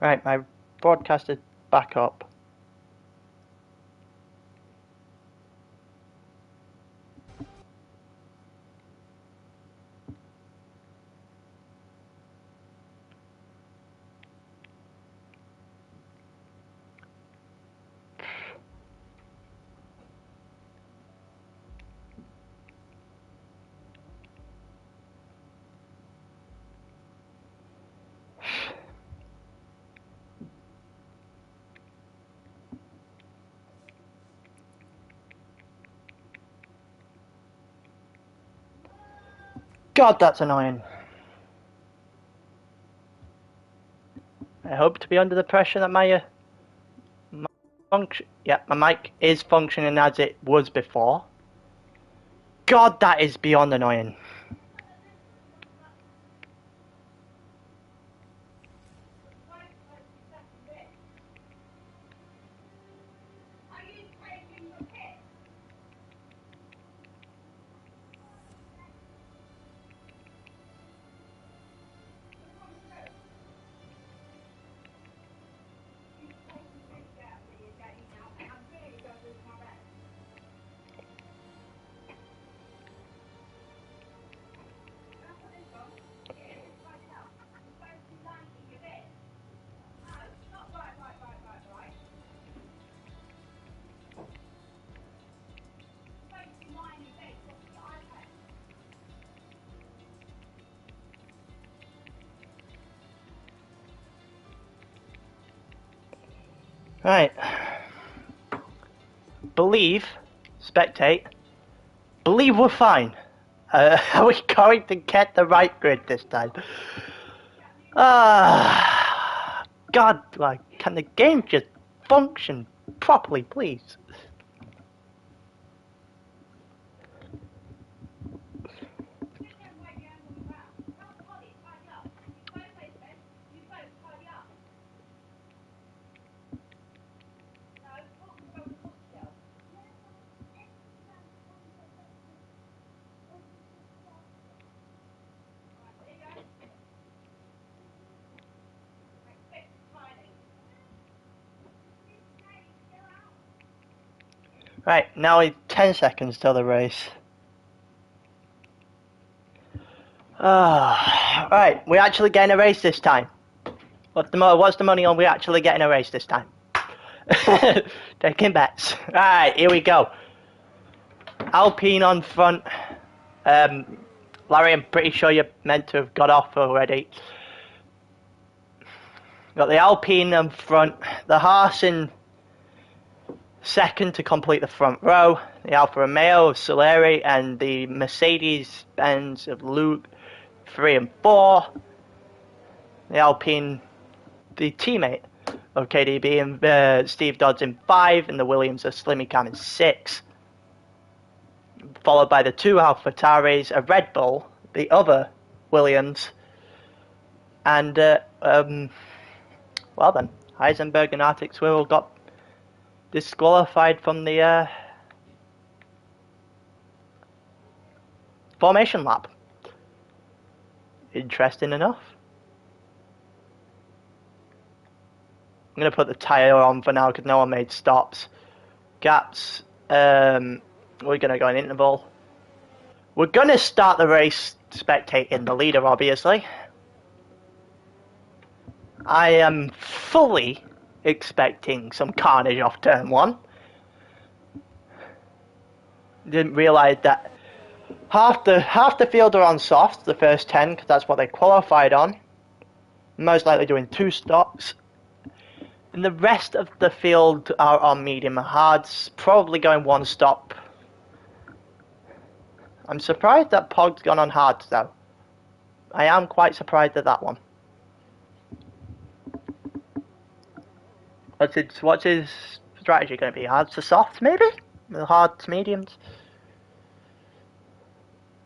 Right, my broadcast is back up. God, that's annoying. I hope to be under the pressure that my function. Yeah, my mic is functioning as it was before. God, that is beyond annoying. Right. Believe, spectate, believe we're fine. Are we going to get the right grid this time? God, like, can the game just function properly, please? Right, now it's 10 seconds till the race. Right, we're actually getting a race this time. What's the money on we're actually getting a race this time? Taking bets. Right, here we go. Alpine on front. Larry, I'm pretty sure you're meant to have got off already. Got the Alpine on front. The Haas in second to complete the front row. The Alfa Romeo of Soleri and the Mercedes-Benz of Luke 3 and 4. The Alpine, the teammate of KDB and Steve Dodds in 5, and the Williams of Slimmy Cam in 6. Followed by the two AlphaTauris, a Red Bull, the other Williams, and well then, Heisenberg and Arctic Swirl got disqualified from the formation lap. Interesting enough. I'm going to put the tyre on for now because no one made stops. Gaps. We're going to go in interval. We're going to start the race spectating the leader, obviously. I am fully expecting some carnage off turn 1. Didn't realise that half the field are on soft, the first 10, because that's what they qualified on. Most likely doing 2 stops. And the rest of the field are on medium and hards, probably going 1 stop. I'm surprised that Pog's gone on hards though. I am quite surprised at that one. What's his strategy going to be? Hards to soft, maybe? The hard to mediums?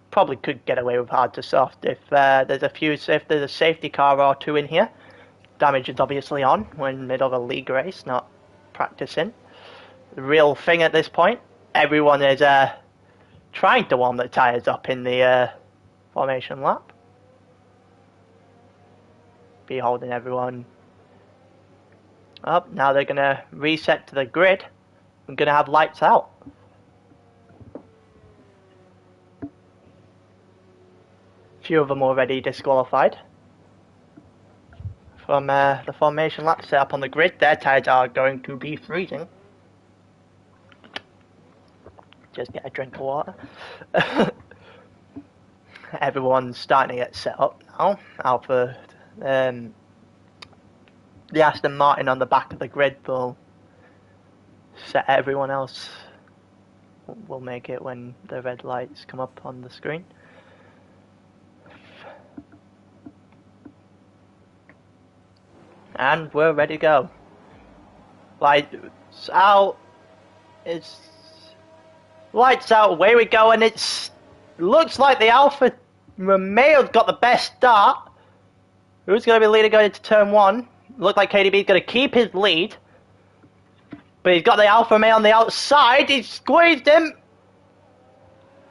Probably could get away with hard to soft if there's a safety car or 2 in here. Damage is obviously on. We're in the middle of a league race, not practicing. The real thing at this point, everyone is trying to warm the tyres up in the formation lap. Be holding everyone Oh, now they're going to reset to the grid. I'm going to have lights out. Few of them already disqualified from the formation lap set up on the grid. Their tyres are going to be freezing. Just get a drink of water. Everyone's starting to get set up now. Alpha, the Aston Martin on the back of the grid will set everyone else. Will make it when the red lights come up on the screen. And we're ready to go. Lights out. It's lights out. Away we go, and it's looks like the Alfa Romeo's got the best start. Who's going to be leading going into turn one? Look like KDB's going to keep his lead, but he's got the Alfa Romeo on the outside. He's squeezed him,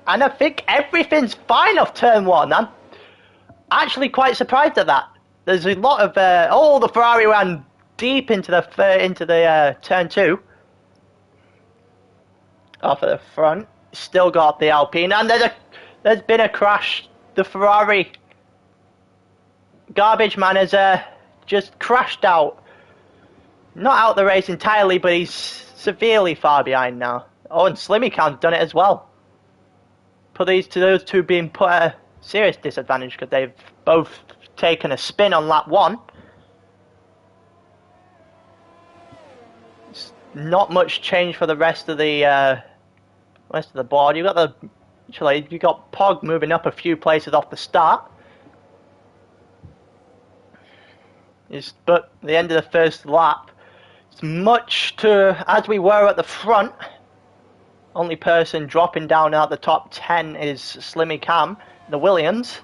and I think everything's fine off turn one. I'm actually quite surprised at that. There's a lot of the Ferrari ran deep into the turn two. Off at the front, still got the Alpine, and there's been a crash. The Ferrari garbage man has just crashed out. Not out the race entirely, but he's severely far behind now. Oh, and Slimmy Khan's done it as well. Those two being put at a serious disadvantage because they've both taken a spin on lap one. It's not much change for the rest of the board. You got Pog moving up a few places off the start. But the end of the first lap, it's much to as we were at the front. Only person dropping down out the top 10 is Slimmy Khan, the Williams.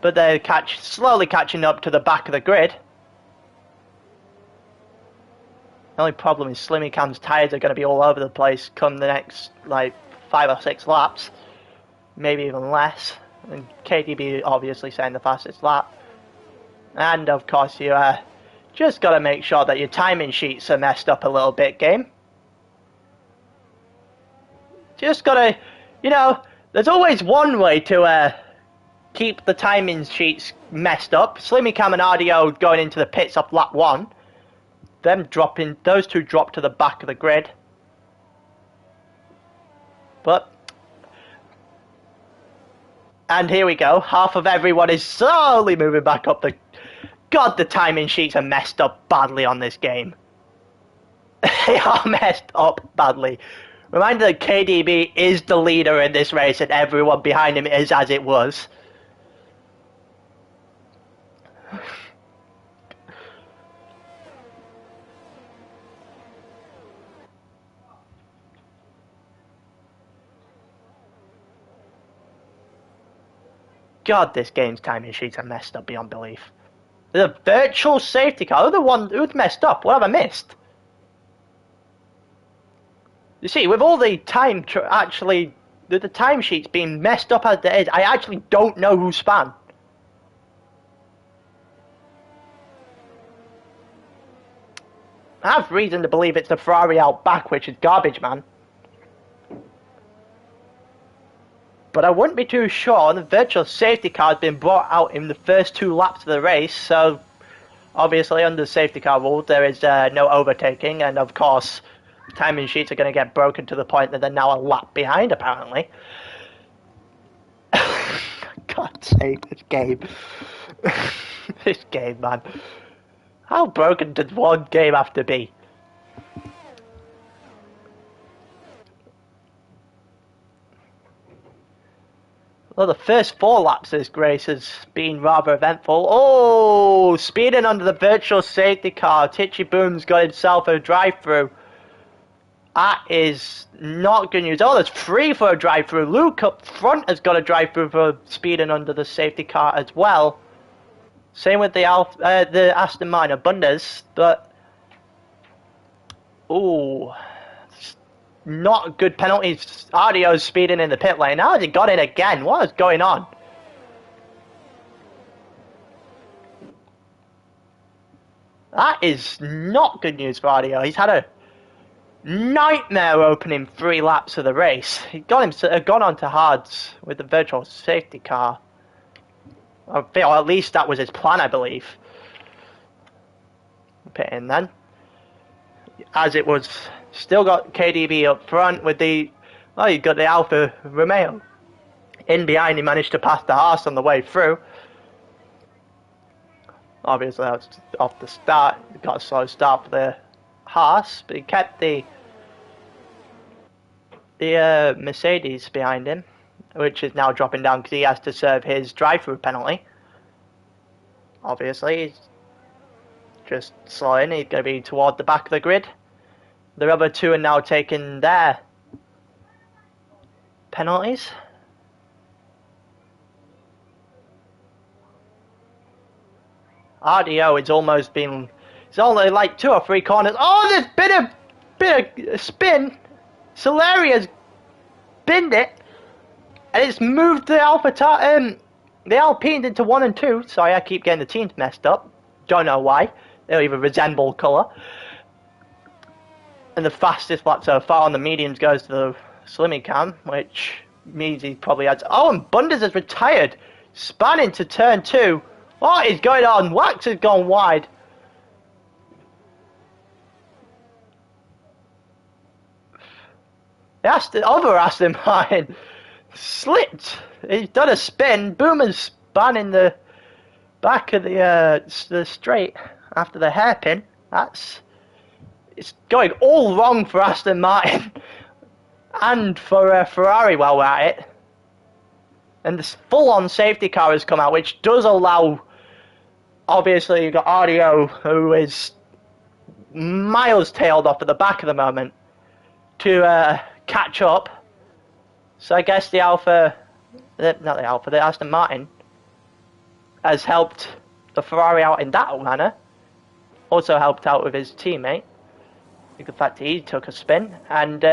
But they're slowly catching up to the back of the grid. The only problem is Slimmy Khan's tyres are going to be all over the place come the next 5 or 6 laps. Maybe even less. And KDB obviously setting the fastest lap. And of course you just got to make sure that your timing sheets are messed up a little bit, game. Just got to, there's always one way to keep the timing sheets messed up. Slimmy Cam and RDO going into the pits off lap 1. Those two drop to the back of the grid. And here we go. Half of everyone is slowly moving back up the... God, the timing sheets are messed up badly on this game. They are messed up badly. Reminder that KDB is the leader in this race and everyone behind him is as it was. God, this game's timing sheets are messed up beyond belief. There's a virtual safety car. Who's messed up? What have I missed? You see, with all the the time sheets being messed up as it is, I actually don't know who spun. I have reason to believe it's the Ferrari out back, which is garbage, man. But I wouldn't be too sure. The virtual safety car has been brought out in the first 2 laps of the race, so obviously under safety car rules there is no overtaking, and of course timing sheets are going to get broken to the point that they're now a lap behind, apparently. God's sake, this game. This game, man. How broken does one game have to be? Well, the first 4 laps of this race has been rather eventful. Oh, speeding under the virtual safety car. Titchy Boom's got himself a drive-through. That is not good news. Oh, there's 3 for a drive-through. Luke up front has got a drive-through for speeding under the safety car as well. Same with the Aston Martin Bundes, but... Ooh... Not good penalties. Ardio's speeding in the pit lane. How has he got in again? What is going on? That is not good news for Aero. He's had a nightmare opening 3 laps of the race. He gone on to hards with the virtual safety car. I feel at least that was his plan, I believe. Pit in then. As it was, still got KDB up front with the, well, you got the Alfa Romeo. In behind, he managed to pass the Haas on the way through. Obviously, that was off the start. He got a slow start for the Haas, but he kept the Mercedes behind him, which is now dropping down because he has to serve his drive-through penalty. Obviously, he's just slowing. He's going to be toward the back of the grid. The other two are now taking their penalties. RDO it's almost been, it's only like 2 or 3 corners. Oh, there's been a spin. Soleri has binned it, and it's moved the the Alpines into 1 and 2. Sorry, I keep getting the teams messed up. Don't know why. They don't even resemble colour. And the fastest lap so far on the mediums goes to the Slimmy Cam, which means he probably has. Oh, and Bunders has retired. Span into turn 2. What is going on? Wax has gone wide. Other Aston Martin slipped. He's done a spin. Boomer's spun in the back of the straight after the hairpin. It's going all wrong for Aston Martin and for Ferrari while we're at it. And this full-on safety car has come out, which does allow, obviously, you've got RDO, who is miles tailed off at the back at the moment, to catch up. So I guess the Aston Martin has helped the Ferrari out in that manner. Also helped out with his teammate. The fact that he took a spin. And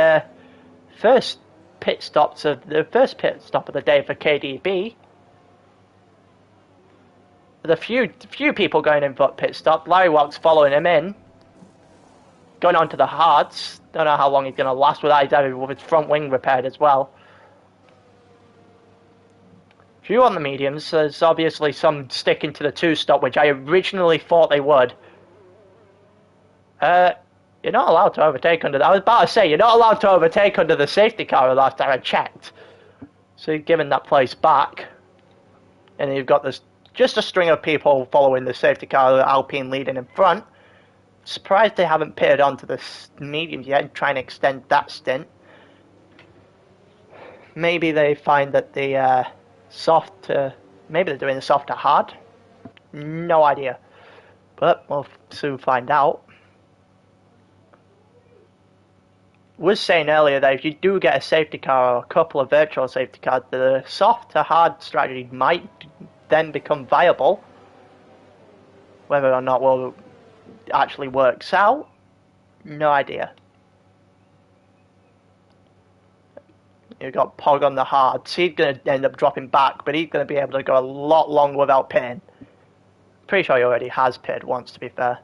first pit stop of the day for KDB. With a few people going in for pit stop. Larry Walks following him in. Going on to the hards. Don't know how long he's going to last without his front wing repaired as well. Few on the mediums. There's obviously some sticking to the 2-stop, which I originally thought they would. You're not allowed to overtake under. I was about to say you're not allowed to overtake under the safety car. The last time I checked, so you're giving that place back, and then you've got just a string of people following the safety car. The Alpine leading in front. Surprised they haven't pitted onto the mediums yet and try and extend that stint. Maybe they find that the maybe they're doing the soft to hard. No idea, but we'll soon find out. Was saying earlier that if you do get a safety car or a couple of virtual safety cars, the soft to hard strategy might then become viable. Whether or not will actually works out, no idea. You've got Pog on the hards. He's going to end up dropping back, but he's going to be able to go a lot longer without pitting. Pretty sure he already has pitted once, to be fair.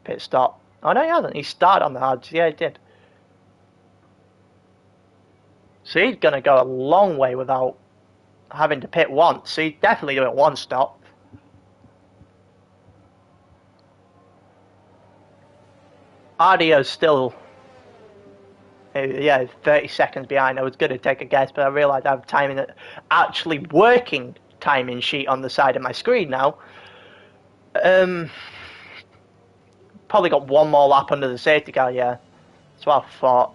Pit stop. Oh, no, he hasn't. He started on the hards. Yeah, he did. So he's going to go a long way without having to pit once. So he's definitely doing 1 stop. Ardio's still, 30 seconds behind. I was going to take a guess, but I realised I have actually working timing sheet on the side of my screen now. Probably got 1 more lap under the safety car, yeah. That's what I thought.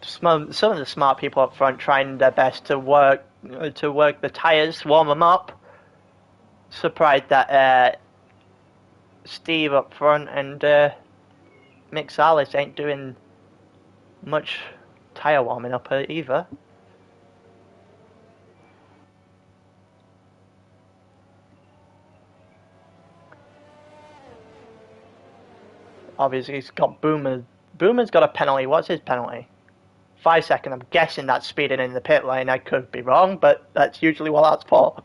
Some of the smart people up front trying their best to work the tyres, warm them up. Surprised that Steve up front and Mick Salis ain't doing much tyre warming up either. Obviously, he's got Boomer. Boomer's got a penalty. What's his penalty? 5 seconds. I'm guessing that's speeding in the pit lane. I could be wrong, but that's usually what that's for.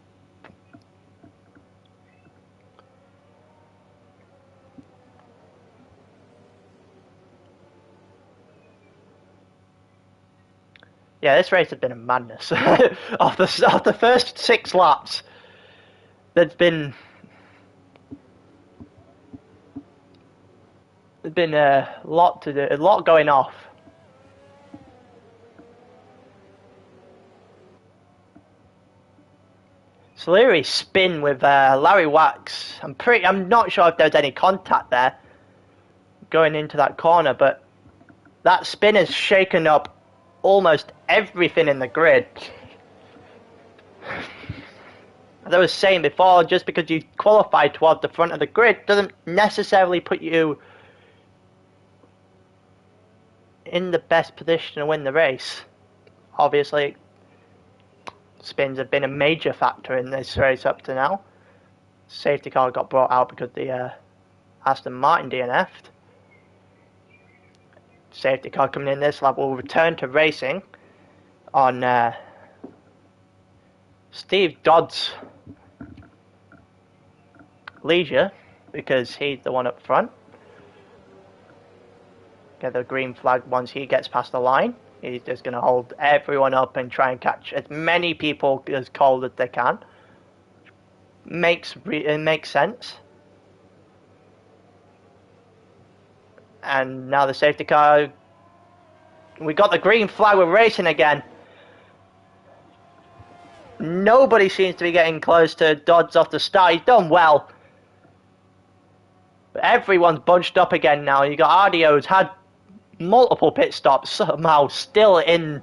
Yeah, this race has been a madness. Off the first 6 laps, there's been a lot to do, a lot going off. Soleri spin with Larry Wax. I'm not sure if there's any contact there going into that corner, but that spin has shaken up almost everything in the grid. As I was saying before, just because you qualify towards the front of the grid doesn't necessarily put you in the best position to win the race. Obviously, spins have been a major factor in this race up to now. Safety car got brought out because the Aston Martin DNF'd. Safety car coming in this lap will return to racing on Steve Dodd's leisure because he's the one up front. Get the green flag once he gets past the line. He's just going to hold everyone up and try and catch as many people as cold as they can. It makes sense. And now the safety car. We got the green flag. We're racing again. Nobody seems to be getting close to Dodds off the start. He's done well. But everyone's bunched up again now. You got Ardio's had multiple pit stops, somehow still in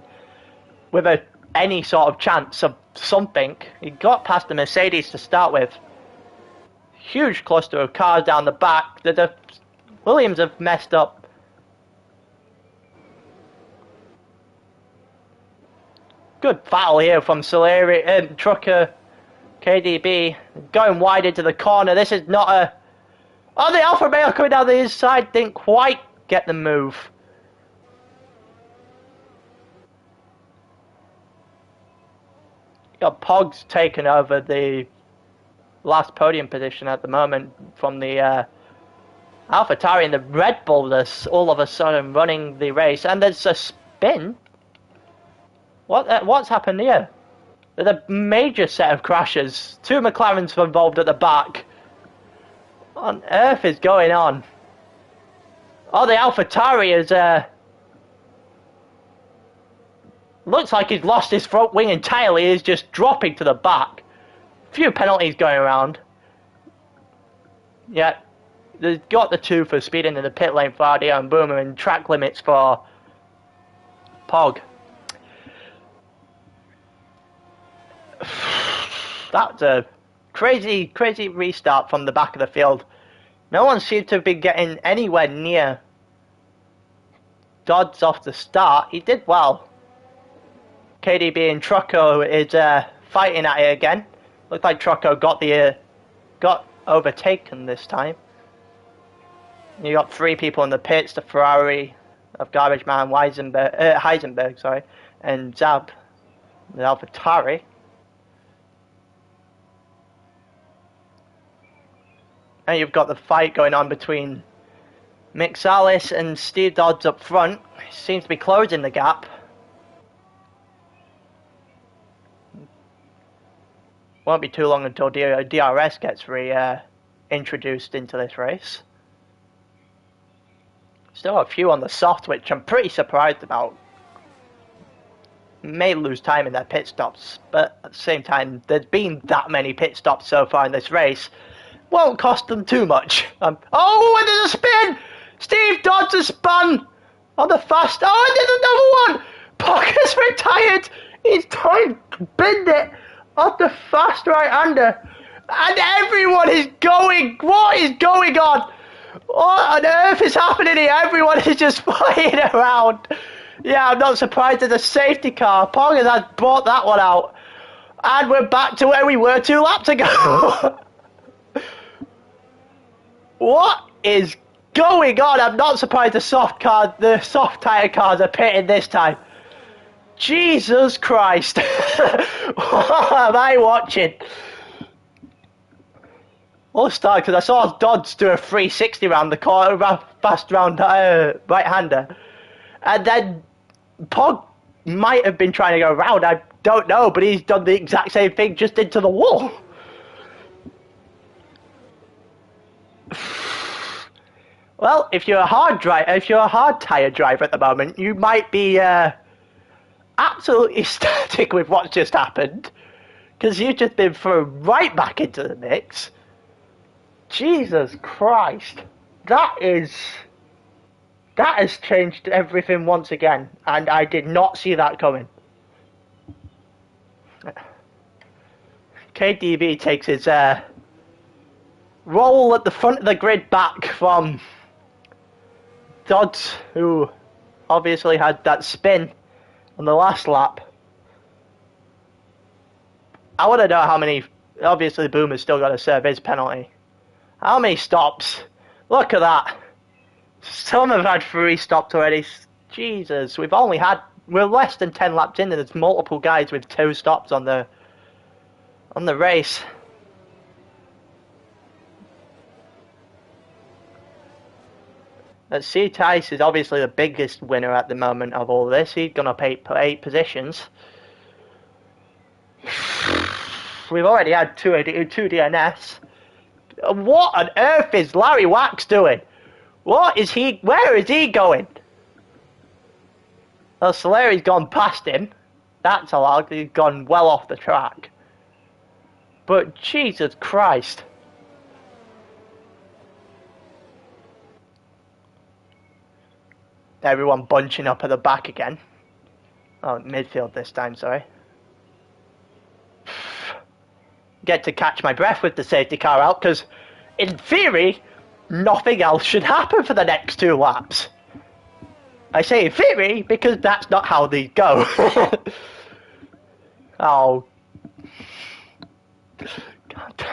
with any sort of chance of something. He got past the Mercedes to start with. Huge cluster of cars down the back. The Williams have messed up. Good battle here from Soleri, Trucker, KDB, going wide into the corner. This is not a... Oh, the Alfa Romeo coming down the inside didn't quite get the move. Got Pogs taking over the last podium position at the moment from the AlphaTauri, and the Red Bull that's all of a sudden running the race. And there's a spin. What's happened here? There's a major set of crashes. 2 McLarens involved at the back. What on earth is going on? Oh, the AlphaTauri is looks like he's lost his front wing entirely. He's just dropping to the back. Few penalties going around. Yeah, they've got the 2 for speeding in the pit lane for Ardio and Boomer, and track limits for Pog. That's a crazy restart from the back of the field. No one seems to be getting anywhere near Dodds off the start. He did well. KDB and Trucco is fighting at it again. Looks like Trucco got overtaken this time. You got 3 people in the pits: the Ferrari of Garbage Man, Heisenberg, sorry, and Zab, the AlphaTauri. And you've got the fight going on between Mick Salis and Steve Dodds up front. Seems to be closing the gap. Won't be too long until DRS gets introduced into this race. Still a few on the soft, which I'm pretty surprised about. May lose time in their pit stops, but at the same time, there's been that many pit stops so far in this race. Won't cost them too much. Oh, and there's a spin! Steve Dodds has spun on the fast. Oh, and there's another one! Parker's retired! He's time binned it off the fast right-hander. And everyone is going. What is going on? What on earth is happening here? Everyone is just flying around. Yeah, I'm not surprised there's a safety car. Parker has brought that one out. And we're back to where we were 2 laps ago. What is going on? I'm not surprised the soft tire cars are pitting this time. Jesus Christ! What am I watching? All started because I saw Dodds do a 360 round the corner, fast round right-hander. And then Pog might have been trying to go round, I don't know, but he's done the exact same thing just into the wall. Well, if you're a hard tire driver at the moment, you might be absolutely ecstatic with what's just happened, because you've just been thrown right back into the mix. Jesus Christ, that has changed everything once again, and I did not see that coming. KDB takes his roll at the front of the grid back from Dodds, who obviously had that spin on the last lap. I want to know how many. Obviously, Boomer's still got to serve his penalty. How many stops? Look at that. Some have had 3 stops already. Jesus, we're less than 10 laps in, and there's multiple guys with 2 stops on the race. C. Tice is obviously the biggest winner at the moment of all this. He's gone up 8 positions. We've already had 2 DNS. What on earth is Larry Wax doing? Where is he going? Well, Soleri's gone past him. That's allowed. He's gone well off the track. But Jesus Christ. Everyone bunching up at the back again. Oh, midfield this time, sorry. Get to catch my breath with the safety car out, because in theory, nothing else should happen for the next 2 laps. I say in theory because that's not how these go. Oh. God.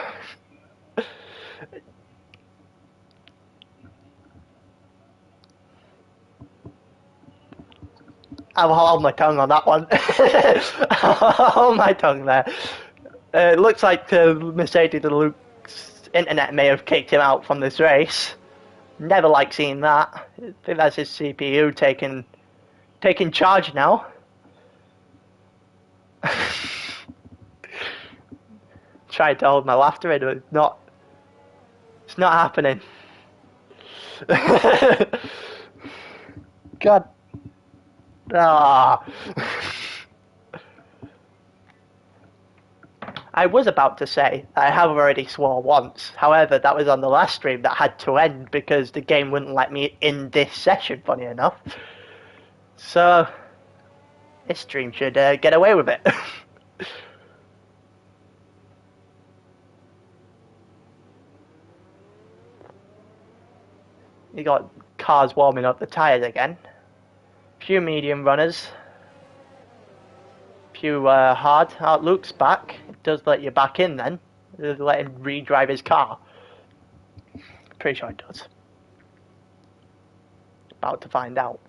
I'll hold my tongue on that one. I'll hold my tongue there. It looks like Mercedes and Luke's internet may have kicked him out from this race. Never like seeing that. I think that's his CPU taking charge now. Tried to hold my laughter in, but it's not happening. God. Ah. I was about to say, I have already swore once. However, that was on the last stream that had to end because the game wouldn't let me in this session, funny enough. So, this stream should get away with it. You got cars warming up the tyres again. Few medium runners. Few hard. Oh, Luke's back. It does let you back in then. It does let him re-drive his car. Pretty sure it does. About to find out.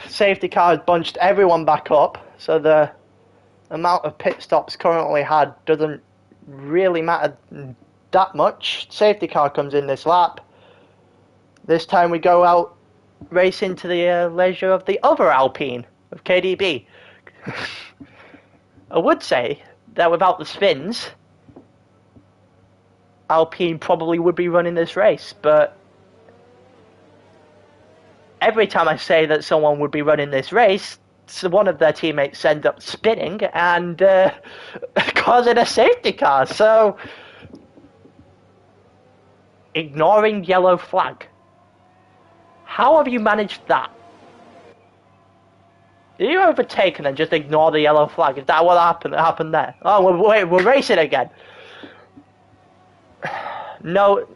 Safety car has bunched everyone back up, so the amount of pit stops currently had doesn't really matter that much. Safety car comes in this lap. This time we go out racing to the leisure of the other Alpine of KDB. I would say that without the spins, Alpine probably would be running this race, but every time I say that someone would be running this race, so one of their teammates ends up spinning and causing a safety car. So, ignoring yellow flag. How have you managed that? Did you overtake and then just ignore the yellow flag? Is that what happened there? Oh, we're racing again. No,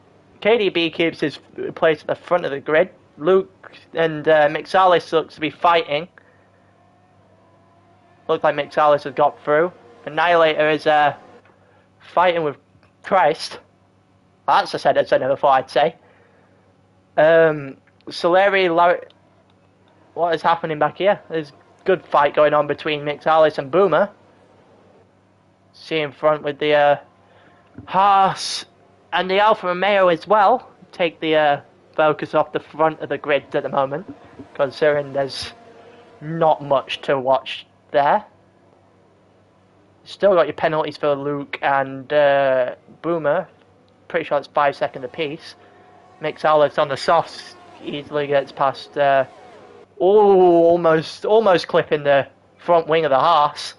KDB keeps his place at the front of the grid. Luke and Mixalis looks to be fighting. Looks like Mixalis has got through. Annihilator is fighting with Christ. That's a sentence I never thought I'd say. Soleri, What is happening back here? There's a good fight going on between Mixalis and Boomer. See in front with the Haas and the Alfa Romeo as well. Take the focus off the front of the grid at the moment, considering there's not much to watch there. Still got your penalties for Luke and Boomer. Pretty sure it's 5 seconds apiece. Mixalis on the softs easily gets past. Almost clipping the front wing of the Haas.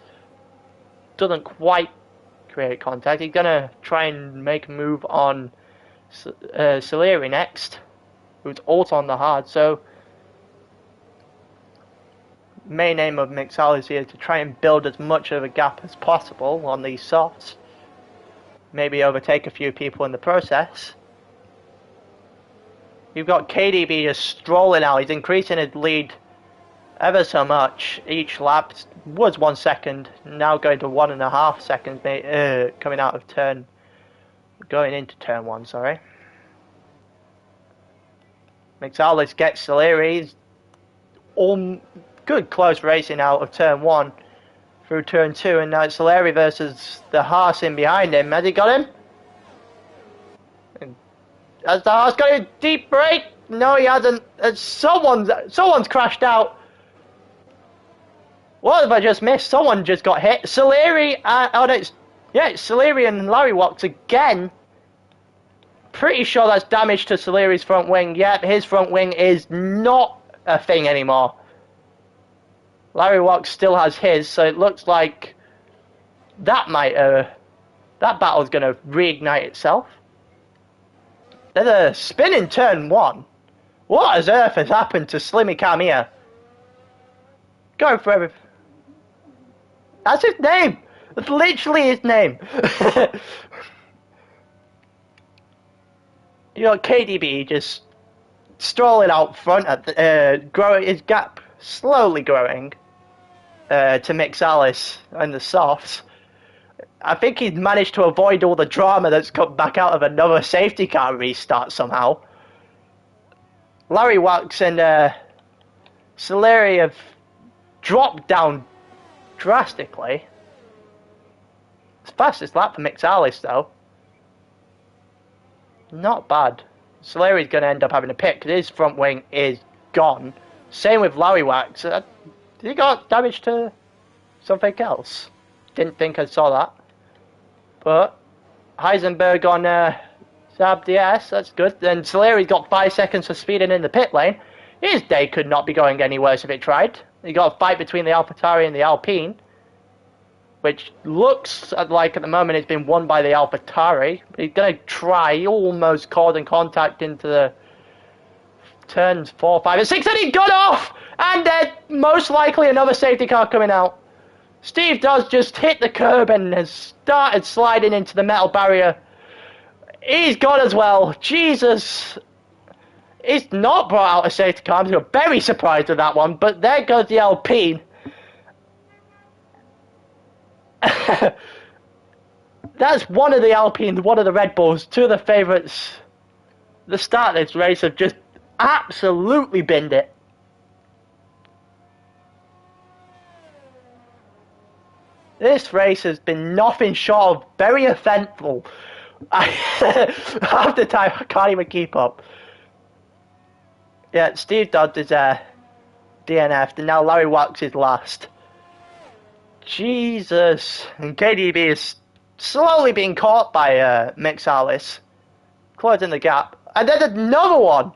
Doesn't quite create contact. He's gonna try and make a move on Soleri next, who's also on the hard. So main aim of Mixalis here is to try and build as much of a gap as possible on these softs. Maybe overtake a few people in the process. You've got KDB just strolling out. He's increasing his lead ever so much. Each lap was 1 second, now going to 1.5 seconds, coming out of going into turn 1, sorry. Mixalis gets Soleri. Good close racing out of turn 1 through turn 2, and now it's Soleri versus the Haas in behind him. Has he got him? Has the Haas got a deep brake? No, he hasn't. Someone's crashed out. What have I just missed? Someone just got hit. Soleri, it's Soleri and Larry Watts again. Pretty sure that's damage to Soleri's front wing. Yep, his front wing is not a thing anymore. Larry Watts still has his, so it looks like that battle's gonna reignite itself. There's a spin in turn 1. What on earth has happened to Slimmy Cam here? Going for everything. That's his name. That's literally his name. You got KDB just strolling out front at growing his gap, slowly growing to Mixalis and the softs. I think he's managed to avoid all the drama that's come back out of another safety car restart somehow. Larry Wax and Soleri have dropped down drastically. It's fastest lap for Mixalis though. Not bad. Soleri's going to end up having a pit because his front wing is gone. Same with Larry Wax. He got damage to something else. Didn't think I saw that. But Heisenberg on Saab DS, that's good. Then Soleri's got 5 seconds for speeding in the pit lane. His day could not be going any worse if it tried. You got a fight between the AlphaTauri and the Alpine, which looks like at the moment it's been won by the AlphaTauri. He's going to try, almost causing contact into the turns 4, 5, and 6, and he got off! And there's most likely another safety car coming out. Steve does just hit the curb and has started sliding into the metal barrier. He's gone as well. Jesus. He's not brought out a safety car. I'm very surprised with that one. But there goes the Alpine. That's one of the Alpines, one of the Red Bulls, two of the favourites. The start of this race have just absolutely binned it. This race has been nothing short of very eventful. Half the time I can't even keep up. Yeah, Steve Dodd is DNF'd, and now Larry Wax is last. Jesus. And KDB is slowly being caught by Mixalis, closing the gap. And then another one.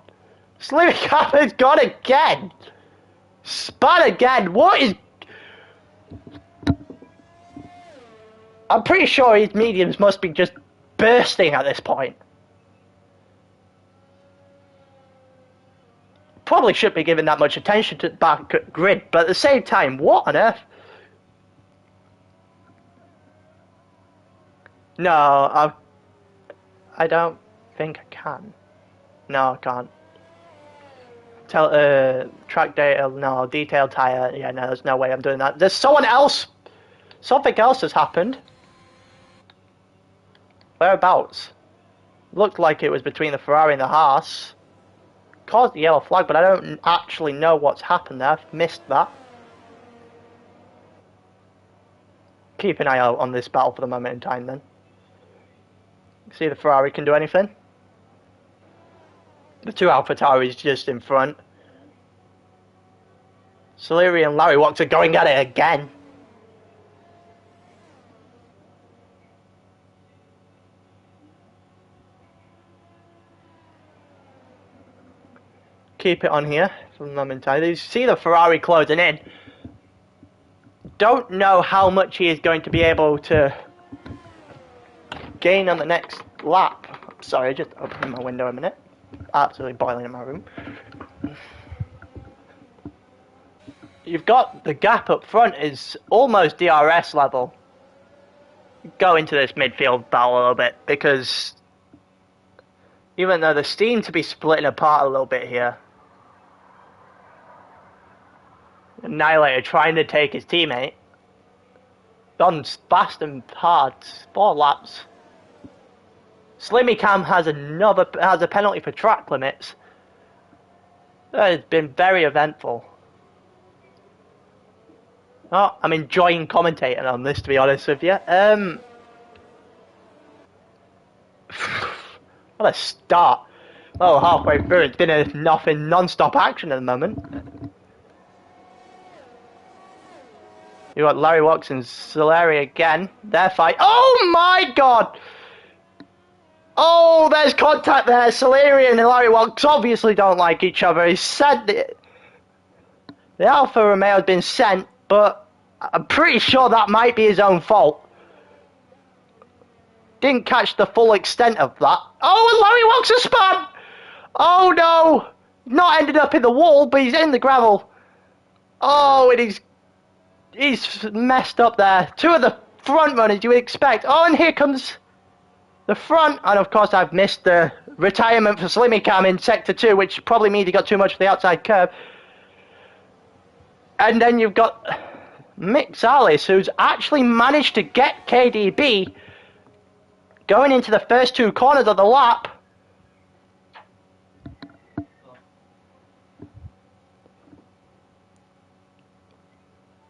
Slimmy Cap has gone again. Spun again. What is... I'm pretty sure his mediums must be just bursting at this point. Probably shouldn't be giving that much attention to the back grid, but at the same time, what on earth? No, I don't think I can. No, I can't. Track data, no, detailed tire, yeah, no, there's no way I'm doing that. There's someone else, something else has happened. Whereabouts? Looked like it was between the Ferrari and the Haas. caused the yellow flag, but I don't actually know what's happened there. I've missed that. Keep an eye out on this battle for the moment in time then. See if the Ferrari can do anything. The two AlphaTauris just in front. Soleri and Larry Watts are going at it again. Keep it on here for the moment in time. You see the Ferrari closing in. Don't know how much he is going to be able to gain on the next lap. Sorry, just opening my window a minute. Absolutely boiling in my room. You've got the gap up front is almost DRS level. Go into this midfield battle a little bit, because even though they seem to be splitting apart a little bit here, Annihilator trying to take his teammate. Gone fast and hard. 4 laps. Slimmy Cam has a penalty for track limits. That has been very eventful. Oh, I'm enjoying commentating on this, to be honest with you. What a start. Well, halfway through, it's been a nothing non-stop action at the moment. You got Larry Watts and Soleri again. Their fight. Oh my god! Oh, there's contact there. Soleri and Larry Watts obviously don't like each other. He said that the Alfa Romeo had been sent, but I'm pretty sure that might be his own fault. Didn't catch the full extent of that. Oh, and Larry Watts has spun! Oh no! Not ended up in the wall, but he's in the gravel. Oh, and he's messed up there. 2 of the front runners you would expect. Oh, and here comes the front. And of course, I've missed the retirement for Slimmy Cam in Sector 2, which probably means he got too much for the outside curve. And then you've got Mick Salis, who's actually managed to get KDB going into the first 2 corners of the lap.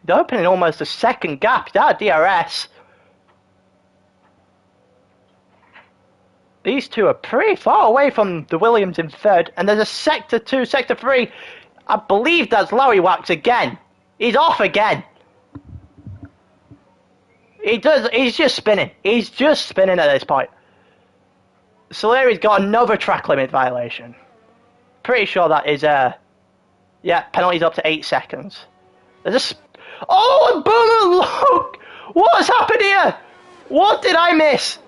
They're opening almost a second gap. That DRS. These two are pretty far away from the Williams in third. And there's a Sector 2, Sector 3. I believe that's Larry Wax again. He's off again. He's just spinning. He's just spinning at this point. Soleri's got another track limit violation. Pretty sure that is yeah, penalty's up to 8 seconds. There's a oh, and Boomer, look! What has happened here? What did I miss?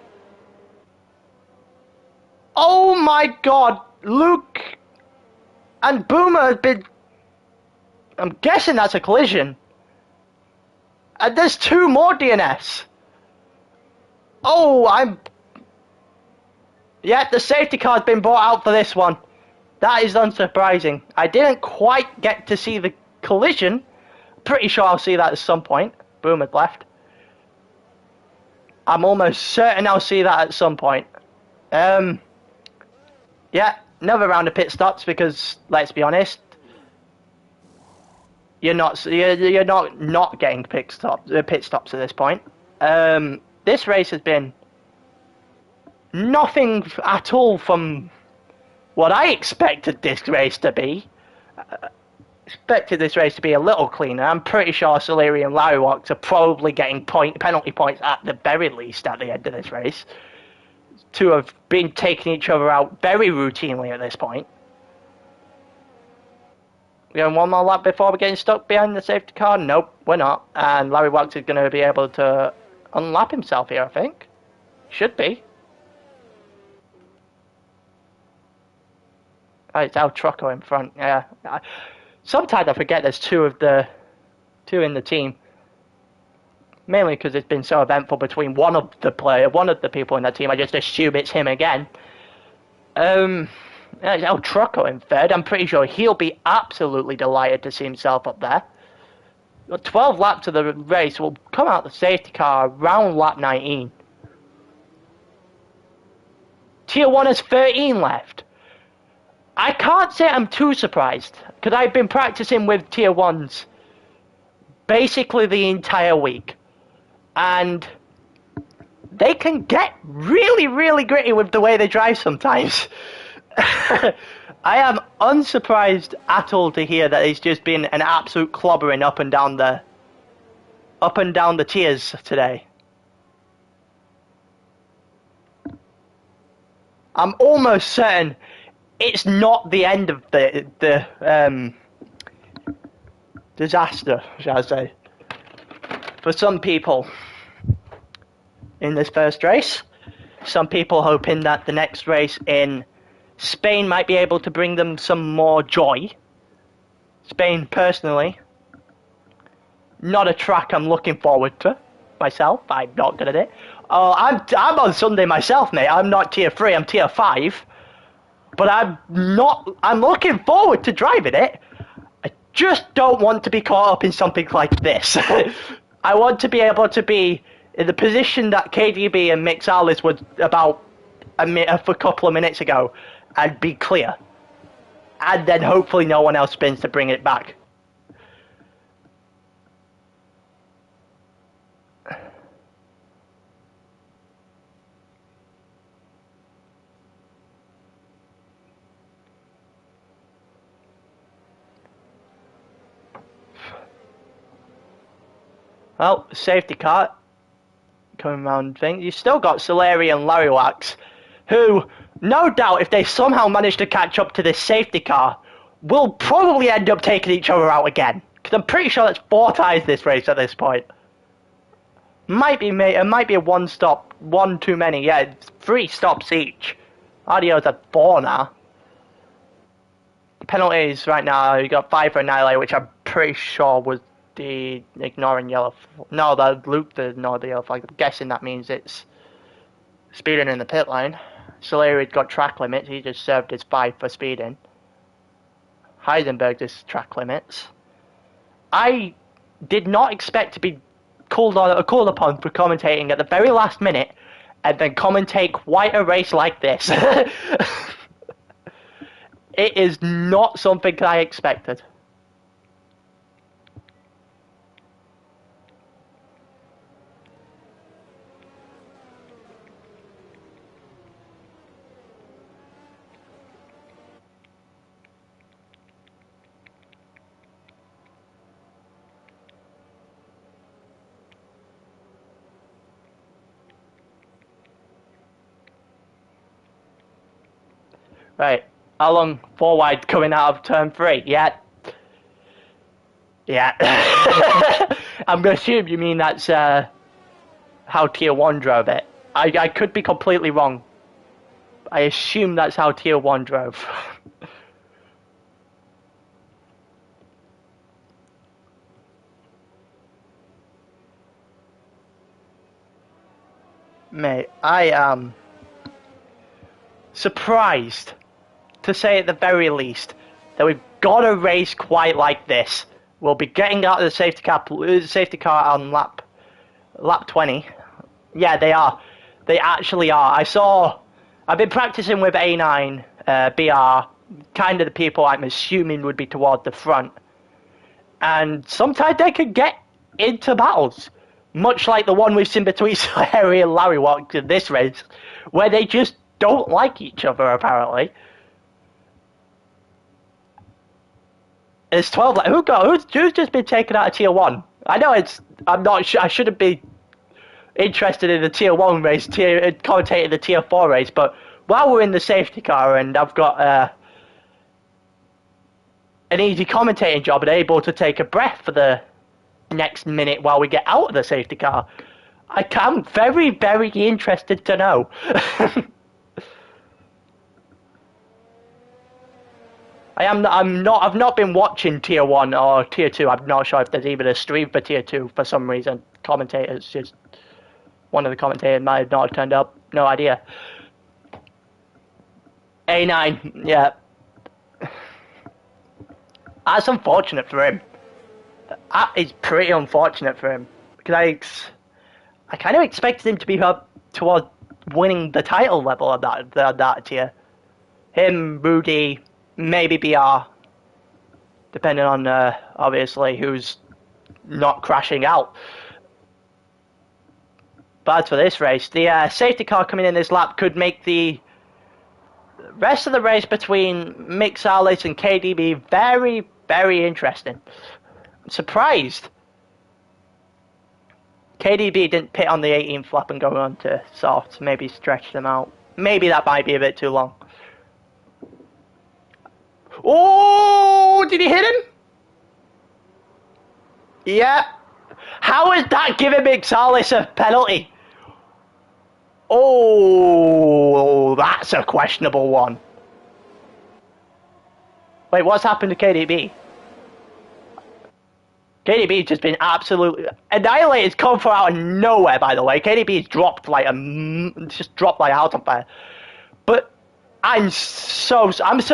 Oh my god, Luke and Boomer have been... I'm guessing that's a collision. And there's 2 more DNS. Oh, yeah, the safety car's been brought out for this one. That is unsurprising. I didn't quite get to see the collision. Pretty sure I'll see that at some point. Boom, had left. I'm almost certain I'll see that at some point. Yeah, another round of pit stops because, let's be honest, you're not getting pit stops at this point. This race has been nothing at all from what I expected this race to be. Expected this race to be a little cleaner. I'm pretty sure Soleri and Larry Watts are probably getting penalty points at the very least at the end of this race. 2 have been taking each other out very routinely at this point. We're going 1 more lap before we're getting stuck behind the safety car? Nope, we're not. And Larry Watts is going to be able to unlap himself here, I think. Should be. Oh, it's El Trucco in front, yeah. Sometimes I forget there's 2 in the team. Mainly because it's been so eventful between one of the people in that team. I just assume it's him again. It's El Trucco in third. I'm pretty sure he'll be absolutely delighted to see himself up there. 12 laps of the race will come out the safety car around lap 19. Tier 1 has 13 left. I can't say I'm too surprised, because I've been practicing with tier 1s basically the entire week. And they can get really, really gritty with the way they drive sometimes. I am unsurprised at all to hear that it's just been an absolute clobbering up and down the tiers today. I'm almost certain it's not the end of the disaster, shall I say, for some people in this first race. Some people hoping that the next race in Spain might be able to bring them some more joy. Spain, personally, not a track I'm looking forward to myself. I'm not good at it. I'm on Sunday myself, mate. I'm not tier 3, I'm tier 5. But I'm looking forward to driving it. I just don't want to be caught up in something like this. I want to be able to be in the position that KDB and Mick Salis was about a couple of minutes ago and be clear. And then hopefully no one else spins to bring it back. Well, safety car coming around thing. You've still got Soleri and Lariwax, who, no doubt, if they somehow manage to catch up to this safety car, will probably end up taking each other out again. Because I'm pretty sure that's 4 ties this race at this point. It might be a one stop, one too many. Yeah, it's 3 stops each. RDO's at 4 now. Penalties right now, you got 5 for Annihilate, which I'm pretty sure was the ignoring yellow. No, the Luke ignored the yellow flag. I'm guessing that means it's speeding in the pit lane. Soleri got track limits. He just served his 5 for speeding. Heisenberg just track limits. I did not expect to be called upon for commentating at the very last minute and then commentate quite a race like this. It is not something I expected. Right, how long 4 wide coming out of turn 3? Yeah. I'm going to assume you mean that's how tier 1 drove it. I could be completely wrong. I assume that's how tier 1 drove. Mate, I am surprised, to say at the very least, that we've got a race quite like this. We'll be getting out of the safety car on lap 20. Yeah, they are. They actually are. I've been practicing with A9, BR, kind of the people I'm assuming would be toward the front. And sometimes they can get into battles, much like the one we've seen between Harry and Larry Walk in this race, where they just don't like each other, apparently. It's 12. Who's just been taken out of tier 1? I know I'm not sure. I shouldn't be interested in the tier 1 race, commentating the tier 4 race, but while we're in the safety car and I've got an easy commentating job and able to take a breath for the next minute while we get out of the safety car, I'm very, very interested to know. I've not been watching tier 1 or tier 2. I'm not sure if there's even a stream for tier 2 for some reason. Commentators, just one of the commentators might have not turned up. No idea. A9, yeah. That's unfortunate for him. That is pretty unfortunate for him. Because I kind of expected him to be up towards winning the title level of that tier. Him, Rudy, maybe BR, depending on obviously who's not crashing out. But as for this race, the safety car coming in this lap could make the rest of the race between Mick Salis and KDB very, very interesting. I'm surprised KDB didn't pit on the 18th lap and go on to soft, maybe stretch them out. Maybe that might be a bit too long. Oh, did he hit him? Yeah. How is that giving Mick Salis a penalty? Oh, that's a questionable one. Wait, what's happened to KDB? KDB's just been absolutely annihilated. Come from out of nowhere, by the way. KDB's dropped like just dropped like out of fire. But I'm so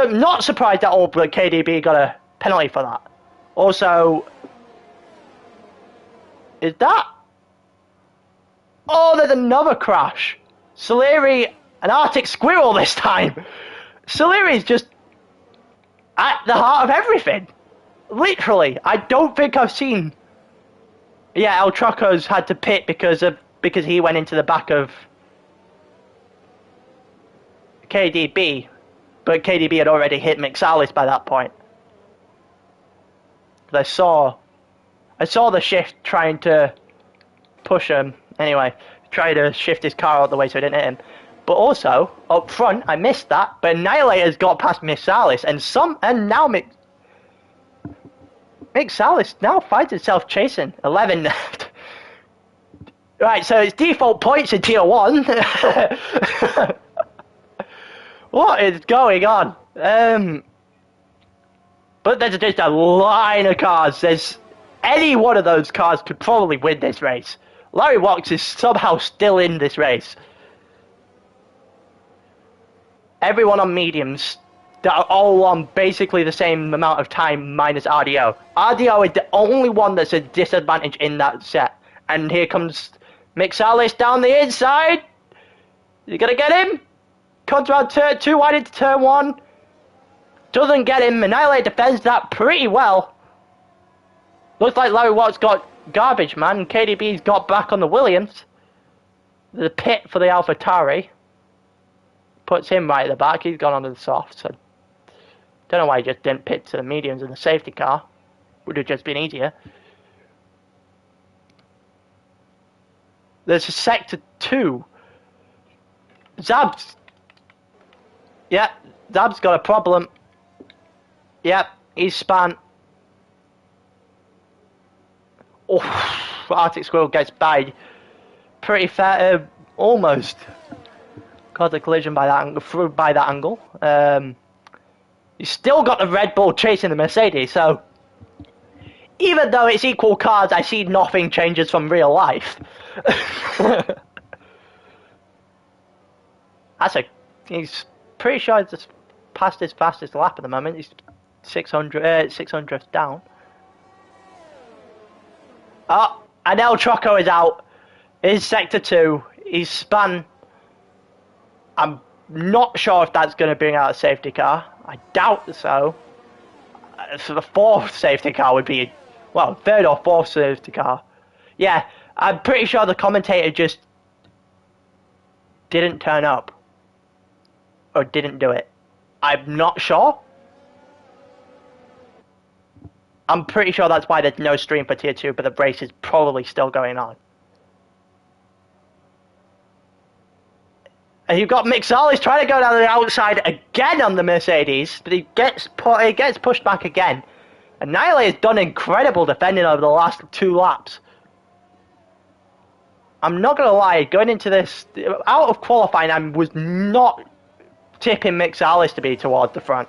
not surprised at all that KDB got a penalty for that. Also, is that? Oh, there's another crash. Soleri, an Arctic squirrel this time. Soleri's just at the heart of everything. Literally, I don't think I've seen. Yeah, El Troco's had to pit because he went into the back of KDB, but KDB had already hit Mick Salis by that point. I saw the shift trying to push him. Anyway, try to shift his car out the way so it didn't hit him. But also up front, I missed that. But Annihilator's got past Mick Salis, and now Mick Salis now finds itself chasing 11 left. Right, so it's default points in Tier 1. What is going on? But there's just a line of cars. There's any one of those cars could probably win this race. Larry Watts is somehow still in this race. Everyone on mediums that are all on basically the same amount of time minus RDO. RDO is the only one that's a disadvantage in that set. And here comes Mick Salis down the inside. You gonna get him? Comes around turn 2 wide into turn 1. Doesn't get him. Annihilate defends that pretty well. Looks like Larry Watts got garbage, man. KDB's got back on the Williams. The pit for the AlphaTauri. Puts him right at the back. He's gone onto the soft. So don't know why he just didn't pit to the mediums in the safety car. Would have just been easier. There's a sector 2. Zab's. Yeah, Zab's got a problem. Yep, he's spun. Oh, Arctic Squirrel gets by. Pretty fair, almost. Caused a collision by that angle. He's still got the Red Bull chasing the Mercedes, so even though it's equal cars, I see nothing changes from real life. He's pretty sure he's just passed his fastest lap at the moment. He's 600th down. Oh, and El Troco is out. In sector 2. He's spun. I'm not sure if that's going to bring out a safety car. I doubt so. So the 4th safety car would be, well, 3rd or 4th safety car. Yeah, I'm pretty sure the commentator just didn't turn up. Or didn't do it. I'm not sure. I'm pretty sure that's why there's no stream for Tier 2, but the race is probably still going on. And you've got Mick Salis trying to go down the outside again on the Mercedes, but he gets pushed back again. And Nile has done incredible defending over the last 2 laps. I'm not going to lie, going into this, out of qualifying, I was not tipping Mick Salis to be towards the front.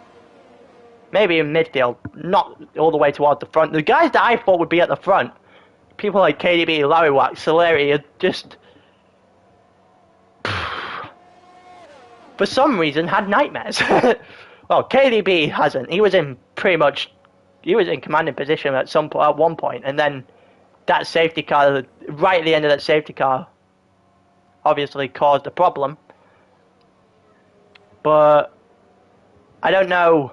Maybe in midfield, not all the way towards the front. The guys that I thought would be at the front, people like KDB, Larry Wax, Soleri, are just, for some reason, had nightmares. Well, KDB hasn't. He was in commanding position at one point, and then that safety car, right at the end of that safety car, obviously caused a problem. But I don't know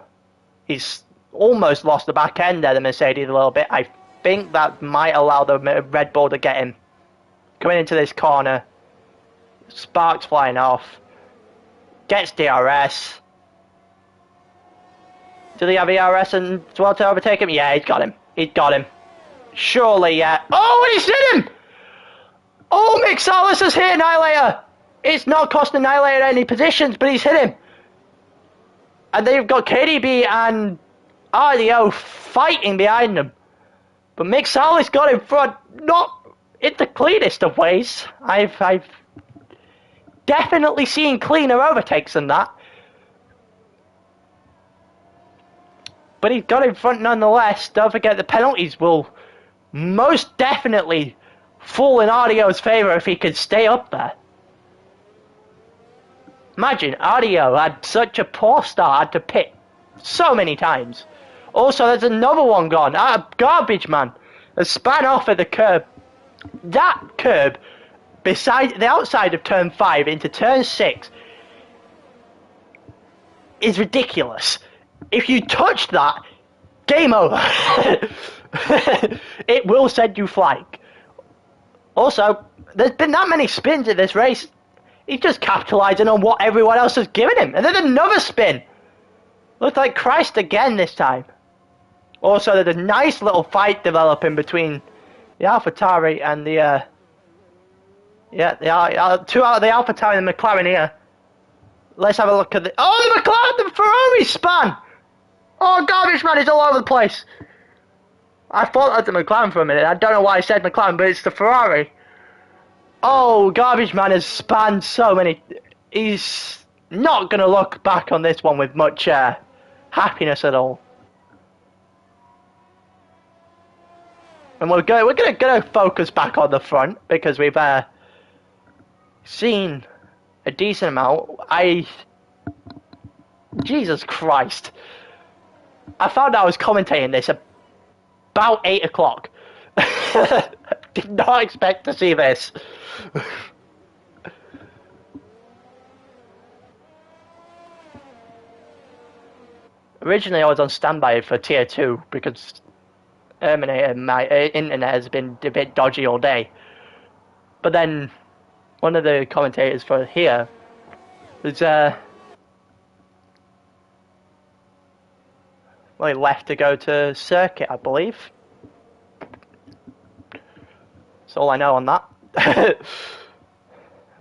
He's almost lost the back end there, the Mercedes, a little bit. I think that might allow the Red Bull to get him. Coming into this corner. Sparks flying off. Gets DRS. Did he have ERS and as well to overtake him? Yeah, he's got him. He's got him. Surely, yeah. Oh, and he's hit him! Oh, Mick Salas has hit Annihilator. It's not costing Annihilator any positions, but he's hit him. And they've got KDB and RDO fighting behind them. But Mick Salas got in front, not in the cleanest of ways. I've definitely seen cleaner overtakes than that. But he got in front nonetheless. Don't forget the penalties will most definitely fall in RDO's favour if he can stay up there. Imagine, RDO had such a poor start, had to pit so many times. Also, there's another one gone. Garbage man has span off at the curb. That curb, beside the outside of turn 5 into turn 6, is ridiculous. If you touch that, game over. It will send you flying. Also, there's been that many spins in this race. He's just capitalising on what everyone else has given him. And then another spin. Looked like Christ again this time. Also, there's a nice little fight developing between the AlphaTauri and the two out of the AlphaTauri and the McLaren here. Let's have a look at the McLaren, the Ferrari span. Oh, garbage man is all over the place. I thought that was the McLaren for a minute. I don't know why I said McLaren, but it's the Ferrari. Oh, garbage man has spanned so many. He's not going to look back on this one with much happiness at all. And we're going to focus back on the front because we've seen a decent amount. Jesus Christ. I found out I was commentating this about 8 o'clock. Did not expect to see this. Originally I was on standby for tier 2 because my internet has been a bit dodgy all day. But then one of the commentators for here was well, he left to go to circuit, I believe. That's all I know on that.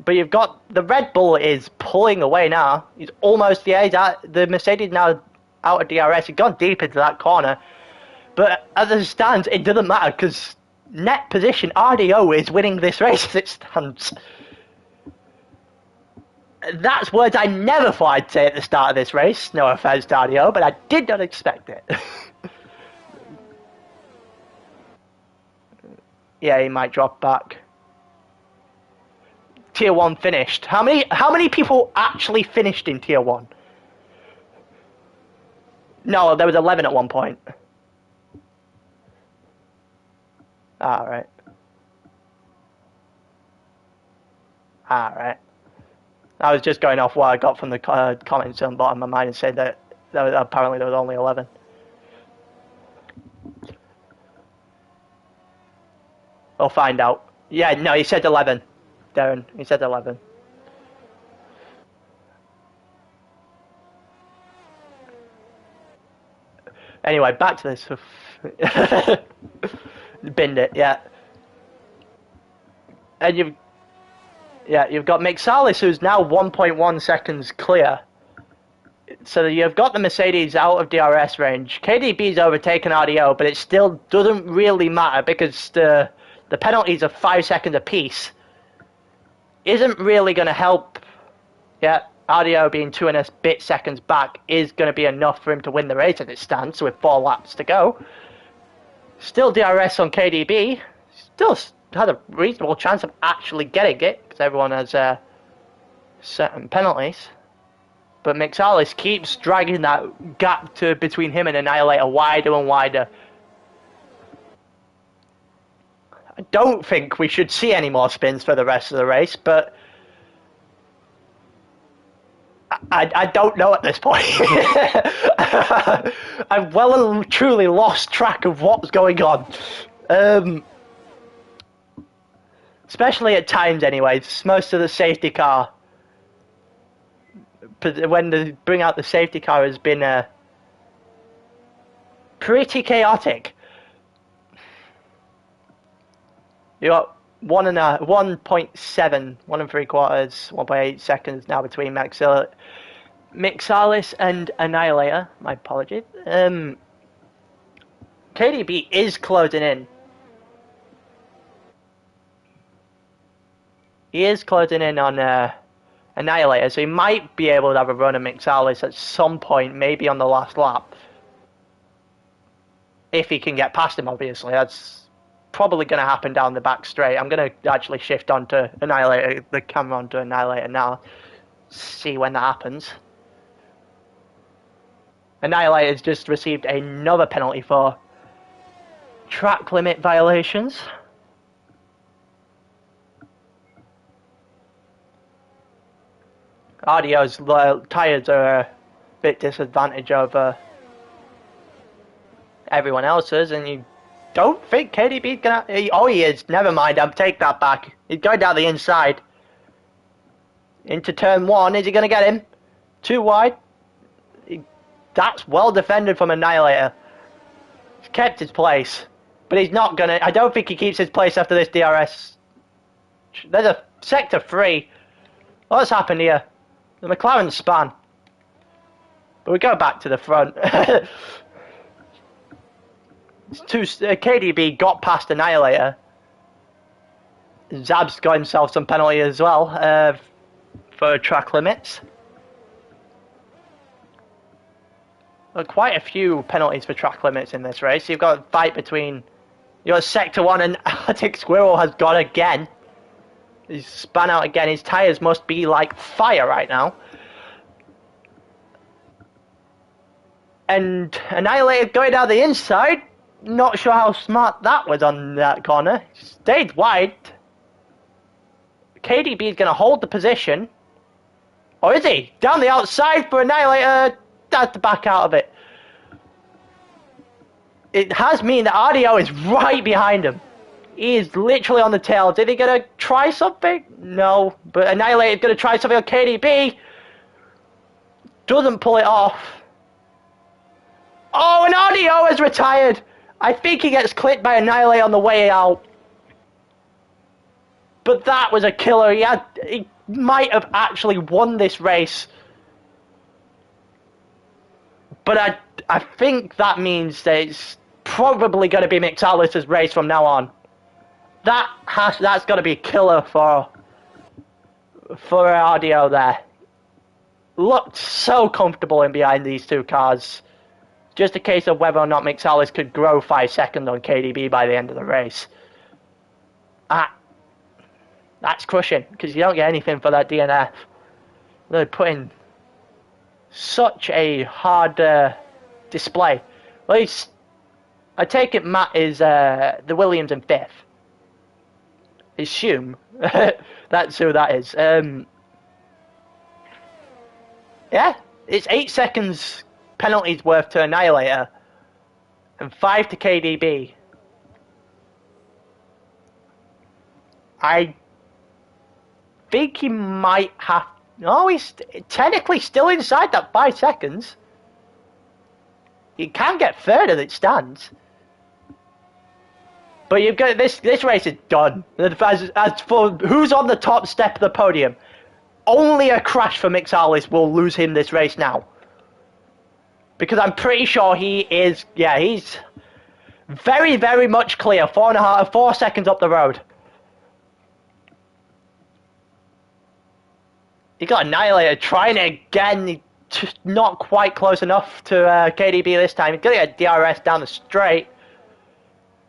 But you've got the Red Bull is pulling away now. He's almost the Mercedes now out of DRS. He's gone deep into that corner. But as it stands, it doesn't matter because net position RDO is winning this race as it stands. That's words I never thought I'd say at the start of this race. No offense to RDO, but I did not expect it. Yeah, he might drop back. Tier 1 finished. How many people actually finished in Tier 1? No, there was 11 at one point. Alright. Alright. I was just going off what I got from the comments on the bottom of mine and said that apparently there was only 11. We'll find out. Yeah, no, he said 11. Darren, he said 11. Anyway, back to this. Binned it, yeah. And you've got Mick Salas, who's now 1.1 seconds clear. So you've got the Mercedes out of DRS range. KDB's overtaken RDO, but it still doesn't really matter because the penalties of 5 seconds apiece isn't really going to help. Yeah, RDO being 2 and a bit seconds back is going to be enough for him to win the race as it stands, with 4 laps to go. Still DRS on KDB. Still had a reasonable chance of actually getting it because everyone has certain penalties. But Mick Salas keeps dragging that gap between him and Annihilator wider and wider. I don't think we should see any more spins for the rest of the race, but I don't know at this point. I've well and truly lost track of what's going on. Especially at times anyways. Most of the safety car, when they bring out the safety car, has been pretty chaotic. You got 1.7, 1 3/4, 1.8 seconds now between Mixalis and Annihilator. My apologies. KDB is closing in. He is closing in on Annihilator, so he might be able to have a run at Mixalis at some point, maybe on the last lap. If he can get past him, obviously. That's probably going to happen down the back straight. I'm going to actually shift onto Annihilator, the camera onto Annihilator now. See when that happens. Annihilator's just received another penalty for track limit violations. Ardio's tyres are a bit disadvantaged over everyone else's, and you don't think KDB's gonna... Oh, he is. Never mind, I'll take that back. He's going down the inside. Into turn 1. Is he gonna get him? Too wide. That's well defended from Annihilator. He's kept his place. But he's not gonna... I don't think he keeps his place after this DRS. There's a sector 3. What's happened here? The McLaren span. But we go back to the front. KDB got past Annihilator. Zab's got himself some penalty as well for track limits. Well, quite a few penalties for track limits in this race. You've got a fight between... You've got Sector 1 and Attic Squirrel has gone again. He's spun out again. His tyres must be like fire right now. And Annihilator going down the inside. Not sure how smart that was on that corner. Stayed wide. KDB is going to hold the position. Or is he? Down the outside for Annihilator. That's the back out of it. It has mean that Ardio is right behind him. He is literally on the tail. Is he going to try something? No. But Annihilator is going to try something on KDB. Doesn't pull it off. Oh, and Ardio has retired. I think he gets clipped by Annihilator on the way out. But that was a killer. He might have actually won this race. But I think that means that it's probably going to be Mixalis' race from now on. That's got to be a killer for Ardio there. Looked so comfortable in behind these two cars. Just a case of whether or not Mixalis could grow 5 seconds on KDB by the end of the race. That's crushing, because you don't get anything for that DNF. They're putting such a hard display. Well, I take it Matt is the Williams in 5th. Assume. That's who that is. Yeah, it's 8 seconds penalties worth to Annihilator and 5 to KDB. I think he might have... No, he's technically still inside that 5 seconds. He can get third as it stands. But you've got this race is done. As for who's on the top step of the podium, only a crash for Mixalis will lose him this race now. Because I'm pretty sure he is, yeah, he's very, very much clear. 4 seconds up the road. He got Annihilator trying it again. Just not quite close enough to KDB this time. He's going to get DRS down the straight.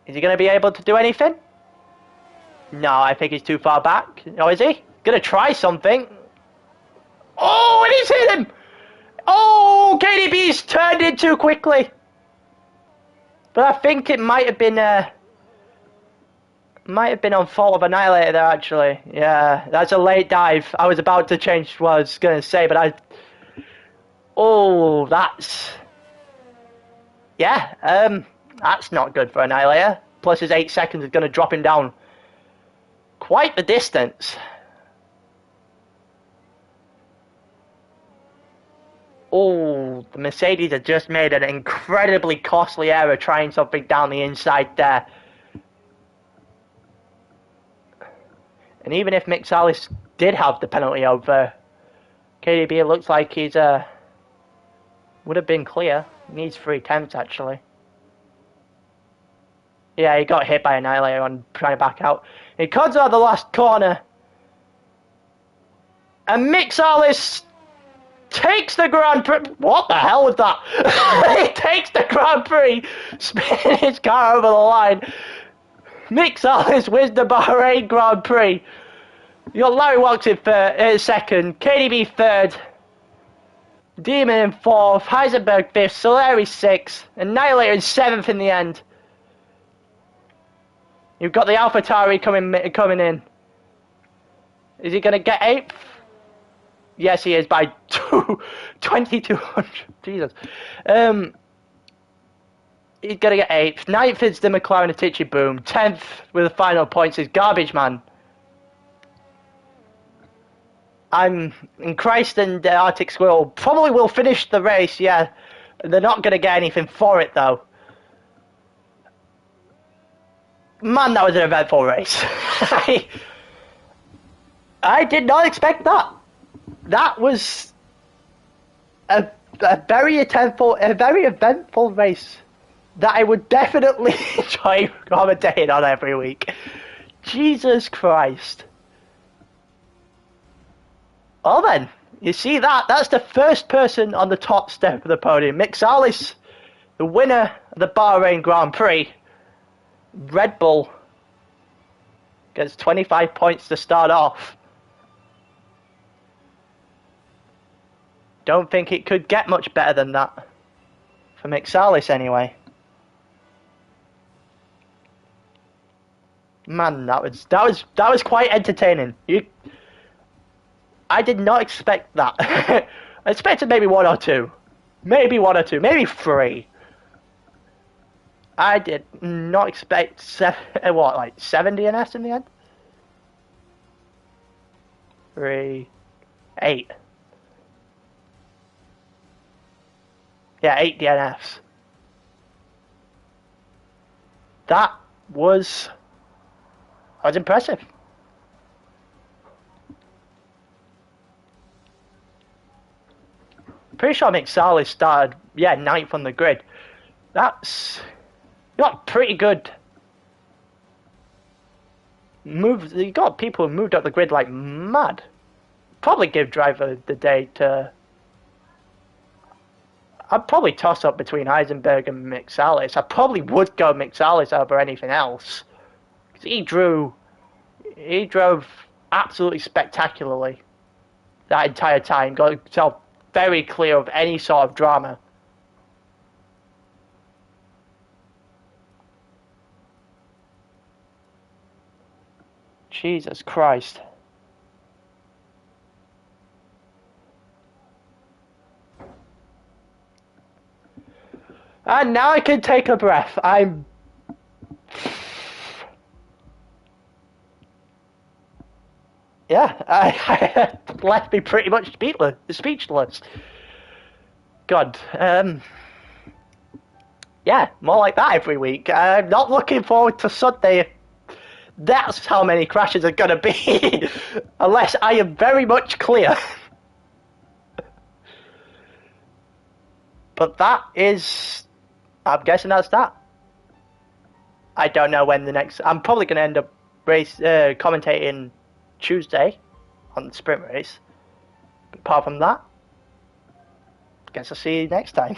Is he going to be able to do anything? No, I think he's too far back. Oh, is he? Going to try something. Oh, and he's hit him! Oh, KDB's turned in too quickly. But I think it might have been on fault of Annihilator there, actually. Yeah, that's a late dive. I was about to change what I was going to say, but Oh, that's not good for Annihilator. Plus his 8 seconds is going to drop him down quite the distance. Oh, the Mercedes had just made an incredibly costly error trying something down the inside there. And even if Mick Salis did have the penalty over KDB, it looks like he's would have been clear. He needs 3 attempts actually. Yeah, he got hit by Annihilator on trying to back out. He cuts out the last corner. And Mick Salis takes the Grand Prix. What the hell was that? He takes the Grand Prix, spinning his car over the line. Mick Salis wins the Bahrain Grand Prix. You got Larry Watts in second, KDB third, Demon in fourth, Heisenberg fifth, Soleri sixth, Annihilator in seventh in the end. You've got the AlphaTauri coming in. Is he going to get 8th? Yes, he is by 2,200. Jesus. He's going to get 8th. 9th is the McLaren Atici Boom. 10th with the final points is Garbage Man. I'm in Christ and Arctic Squirrel probably will finish the race, yeah. They're not going to get anything for it, though. Man, that was an eventful race. I did not expect that. That was a very eventful race that I would definitely enjoy commentating on every week. Jesus Christ. Well then, you see that? That's the first person on the top step of the podium. Mick Salis, the winner of the Bahrain Grand Prix. Red Bull gets 25 points to start off. Don't think it could get much better than that for Mick Salis anyway. Man, that was quite entertaining. I did not expect that. I expected maybe one or two, maybe 3. I did not expect 7 DNS in the end? 3, 8. Yeah, 8 DNFs. That was impressive. Pretty sure Mick Salis started, 9th on the grid. That's not pretty good. You got people who moved up the grid like mad. Probably give driver the day to. I'd probably toss up between Heisenberg and Mick Salis. I probably would go Mick Salis over anything else. Because he drove absolutely spectacularly that entire time. Got himself very clear of any sort of drama. Jesus Christ. And now I can take a breath. I left me pretty much speechless. God. More like that every week. I'm not looking forward to Sunday. That's how many crashes are going to be. Unless I am very much clear. But that is... I'm guessing that's that. I don't know when the next... I'm probably going to end up commentating Tuesday on the sprint race. But apart from that, guess I'll see you next time.